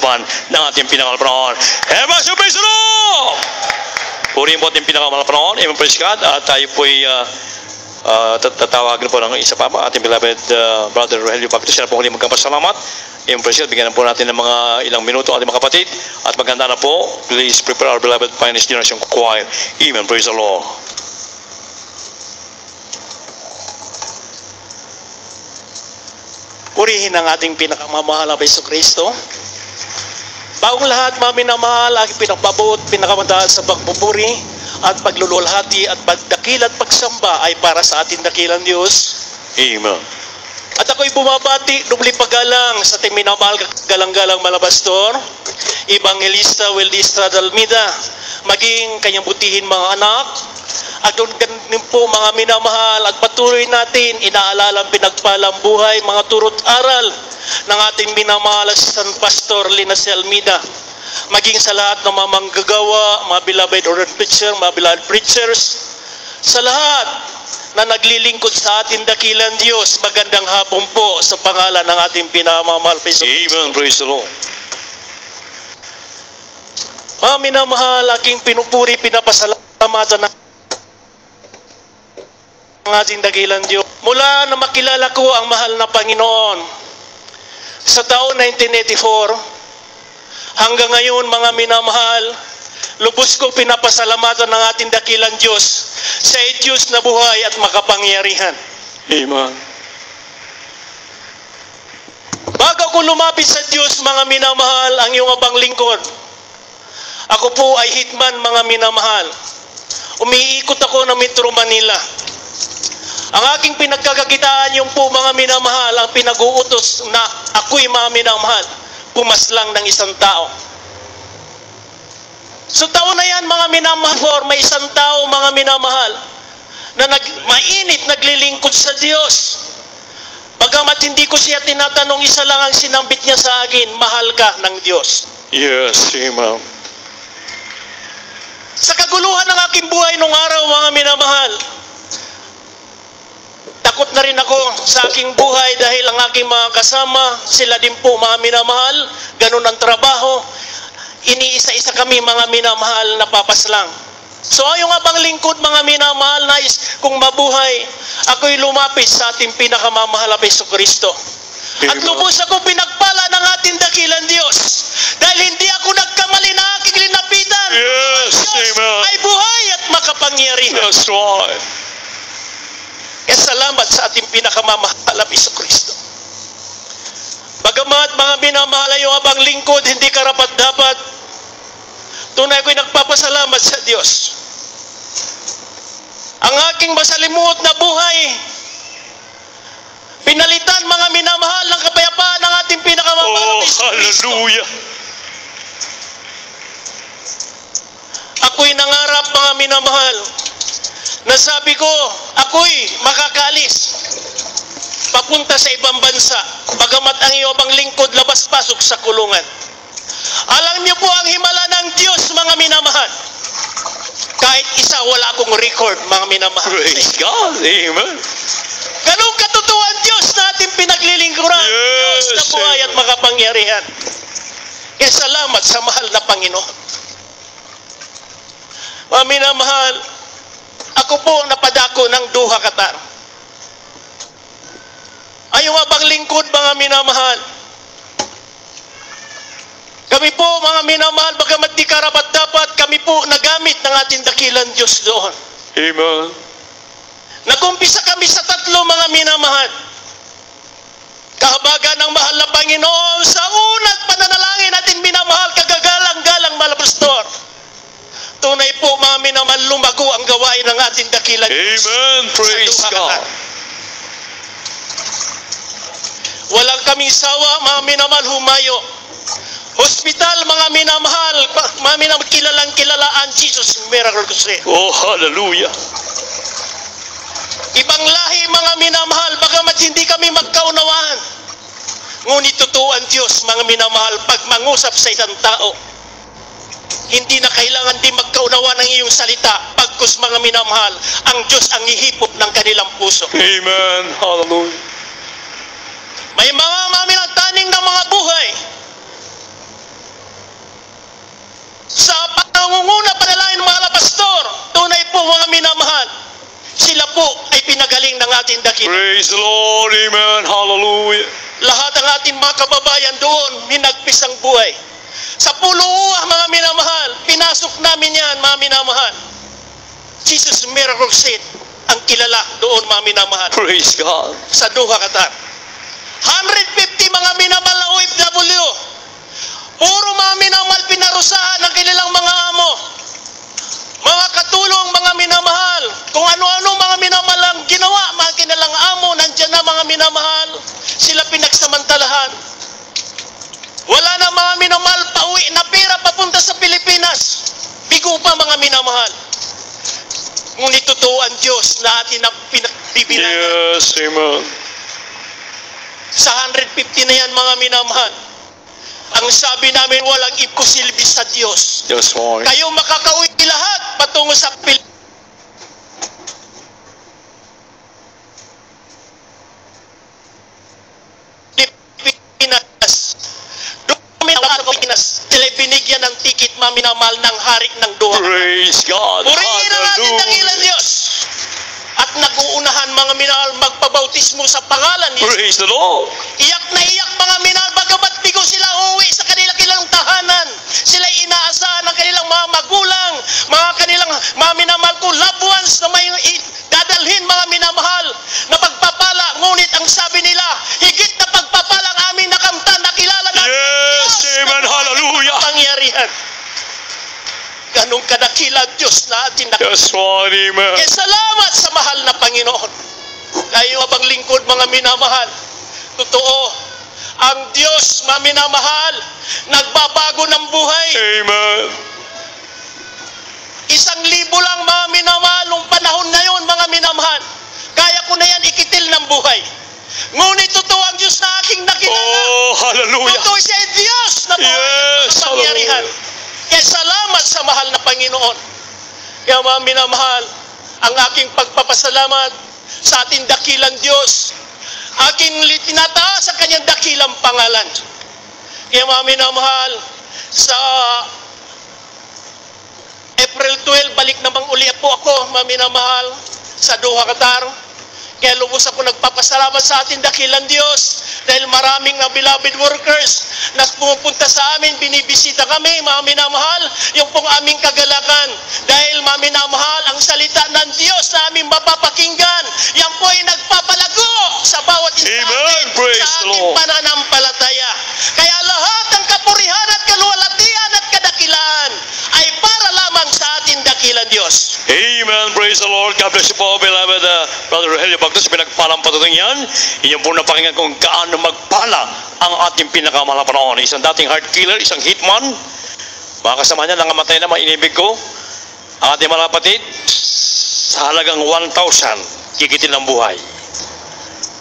kalooban ng ating pinakamalapanahon. Eva, praise the Lord! Purihin po ating pinakamalapanahon. Amen, praise God. At tayo po'y tatawagin po ng isa pa ating beloved brother Rogelio Pagto. Siya na po huli magkapasalamat. Amen, praise God. Bigyan na po natin ng mga ilang minuto ating mga kapatid. At maganda na po, please prepare our beloved Finest Generation Choir. Amen, praise the Lord. Purihin ang ating pinakamamahal na Hesus Kristo. Bagong lahat, mga minamahal, aking pinagpabuot, pinakamandaan sa pagpupuri at paglululhati at pagdakil at pagsamba ay para sa ating dakilang Diyos. Amen. At ako'y bumabati, dubli pagalang sa ating minamahal galang-galang malabastor, Evangelista Weldistra Dalmida, maging kanyang butihin mga anak, at doon ganin po mga minamahal at patuloy natin inaalalang pinagpalang buhay, mga turot aral ng ating minamahal San Pastor Linas Almida. Maging sa lahat ng mga manggagawa, mga beloved ordained preacher, mga beloved preachers, sa lahat na naglilingkod sa ating dakilang Diyos, magandang hapon po sa pangalan ng ating pinamamahal. Amen, praise the Lord. Mga minamahal, aking pinupuri, pinapasalamatan ng ating dakilang Diyos. Mula na makilala ko ang mahal na Panginoon sa taon 1984 hanggang ngayon, mga minamahal, lubos ko pinapasalamatan ng ating dakilang Diyos sa Diyos na buhay at makapangyarihan. Amen. Bago ko lumapit sa Diyos, mga minamahal, ang iyong abang lingkod, ako po ay hitman, mga minamahal. Umiikot ako ng Metro Manila. Ang aking pinagkakakitaan, yung po mga minamahal, ang pinag-uutos na ako'y mga minamahal, pumaslang ng isang tao. So taon na yan, mga minamahal, may isang tao, mga minamahal, na mainit naglilingkod sa Diyos. Bagamat hindi ko siya tinatanong, isa lang ang sinambit niya sa akin, mahal ka ng Diyos. Yes, amen. Sa kaguluhan ng aking buhay nung araw, mga minamahal, takot na rin ako sa aking buhay dahil ang aking mga kasama, sila din po mga minamahal, ganun ang trabaho. Iniisa-isa kami mga minamahal na papaslang. So ayong abang lingkod, mga minamahal, nais kung mabuhay, ako'y lumapit sa ating pinakamamahal na Hesus Kristo. At lubos ako pinagpala ng ating dakilang Diyos dahil hindi ako nagkamali na aking linapitan. Yes, amen. Ay buhay at makapangyarihan. That's right. Kaya salamat sa ating pinakamamahal na Hesus Kristo. Bagamat mga minamahal yung abang lingkod, hindi karapat-dapat, tunay ko'y nagpapasalamat sa Diyos. Ang aking masalimuot na buhay, pinalitan, mga minamahal, ng kapayapaan ng ating pinakamamahal na Hesus Kristo. Hallelujah. Ako'y nangarap, mga minamahal, na sabi ko, ako'y makakalis papunta sa ibang bansa, bagamat ang iyong abang lingkod labas-pasok sa kulungan. Alam niyo po ang himala ng Diyos, mga minamahal. Kahit isa, wala akong record, mga minamahal. Praise God, amen. Ganun katotoo ang Diyos na ating pinaglilingkuran. Yes, Diyos na buhay at makapangyarihan. Kaya salamat sa mahal na Panginoon. Mga minamahal, ako po ang napadako ng duha katar. Ayong abang lingkod, mga minamahal. Kami po, mga minamahal, bagamat di karapat-dapat, kami po nagamit ng ating dakilang Diyos doon. Amen. Nagumpisa kami sa 3, mga minamahal. Kahabagan ng mahal na Panginoon sa unang pananalangin natin, minamahal, kagagalang-galang malapastor. Tunay po, mga minamahal, lumago ang gawain ng ating dakilang Diyos. Amen. Praise God. Walang kaming sawa, mga minamahal, humayo. Hospital, mga minamahal, kilalang kilala ang Jesus Miracle Crusade. Oh, hallelujah. Ibang lahi, mga minamahal, bagamat hindi kami magkaunawaan. Ngunit totoo ang Diyos, mga minamahal, pag mangusap sa isang tao, hindi na kailangan din magkaunawaan ng iyong salita. Pagkus, mga minamahal, ang Diyos ang ihipop ng kanilang puso. Amen. Hallelujah. May mga minataning ng mga buhay sa pangunguna panalangin ng mga pastor, tunay po mga minamahal, sila po ay pinagaling ng ating dakila. Praise the Lord. Amen. Hallelujah. Lahat ng ating mga kababayan doon, minagpis ang buhay. Sa Puluuah, mga minamahal, pinasok namin yan, mga minamahal. Jesus Miracle Seat ang kilala doon, mga minamahal. Praise God. Sa Doha, Qatar. 150 mga minamahal na OFW. Puro mga minamahal pinarusahan ng kanilang mga amo. Mga katulong, mga minamahal. Kung ano-ano mga minamahal ang ginawa, mga kanilang amo, nandyan na mga minamahal. Sila pinagsamantalahan. Wala na mga minamahal pauwi na pera papunta sa Pilipinas. Bigo pa mga minamahal. Ngunit totoo ang Diyos na atin ang pinagbibilangan. Yes, amen. Sa 150 na yan mga minamahal. Ang sabi namin, walang imposible sa Diyos. Yes, Lord. Kayo makakauwi lahat patungo sa Pilipinas. Pilipinas, sila binigyan ng tikit maminamahal ng hari ng Doha. Praise God. Purihin ang ating dakilang Diyos. At nag-uunahan mga minahal magpabautismo sa pangalan ni Jesus. Praise the Lord. Iyak na iyak mga minahal, bagamat bigo sila uwi sa kanilang tahanan. Sila inaasahan ng kanilang mga magulang, mga kanilang mga minamahal ko, loved ones na may dadalhin mga minamahal na pagpapala. Ngunit ang sabi nila, higit na pagpapala ang aming nakamtan, nakilala namin ang Yes, Diyos amen. na Hallelujah. pangyarihan. Ganong kadakila Diyos na atin nakilala. Yes, Lord. Amen. Kaya salamat sa mahal na Panginoon. Kayo abang lingkod mga minamahal. Totoo, ang Diyos maminamahal, nagbabago ng buhay. Amen. 1,000 lang mga minamahal nung panahon na yon mga minamahal. Kaya ko na yan ikitil ng buhay. Ngunit totoo ang Diyos na aking nakilala. Oh, hallelujah. Totoo siya ay Diyos na buhay Yes, na pangyarihan. hallelujah. Kaya salamat sa mahal na Panginoon. Kaya mga minamahal, ang aking pagpapasalamat sa ating dakilang Diyos, aking tinataas sa kanyang dakilang pangalan. Kaya mga minamahal, sa April 12, balik namang uli po ako, mga minamahal, sa Doha, Qatar. Kaya lubos ako nagpapasalamat sa ating dakilang Diyos dahil maraming na beloved workers na pumupunta sa amin, binibisita kami, mga minamahal, yung pong aming kagalakan. Dahil mga minamahal, ang salita ng Diyos na aming mapapakinggan, yan po ay nagpapalago sa bawat isa Amen. Praise sa the ating Lord. pananampalataya. Kaya lahat ng kapurihan at kaluwalhatian at kadakilaan ay para lamang sa ating dakilang Diyos. Amen. Praise the Lord. God bless you po, beloved Brother Rogelio Bactus. Pinagpalang patuloy yan. Iyon po napakinggan kung gaano magpala ang ating pinakamahal na panahon. Isang dating heart killer, isang hitman. Mga kasama niya, nangamatay na, mainibig ko. Ang ating mga kapatid, sa halagang 1,000, kikitin ng buhay.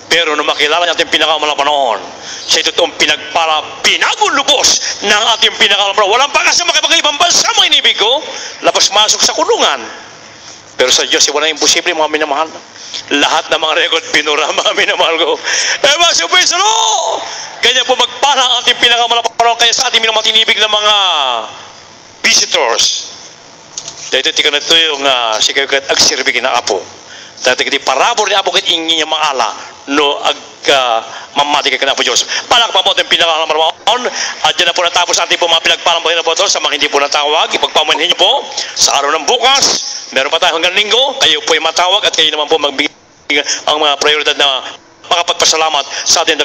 Pero nung makilala niya ating pinakamahal na panahon, siya totoong pinagpala, pinagulubos ng ating pinakamahal na panahon. Walang pag-asa makipag-ibang bansa, mga inibig ko. Labas-masok sa kulungan. Pero sa Diyos, walang imposible, mga minamahal. Lahat ng mga record, pinura, mga minamahal ko. So, praise the Lord! Kanya po magpala ang ating pinakamahal na panahon. Kaya sa ating minamatinibig na mga visitors. Dahil ito na ito yung sigaw kahit agsirbikin na apo. Dahil ito parabor ni apo kahit ingin niya maala. No, mamati kay kanapo Diyos. Palakpan po ating pinakamalamaon. At dyan na po natapos ating po mga pinagpalang po na po ito. Sa mga hindi po natawag, ipagpamanhin niyo po sa araw ng bukas. Meron pa tayo hanggang linggo. Kayo po ay matawag at kayo naman po magbigay ang mga prioridad na makapagpasalamat sa ating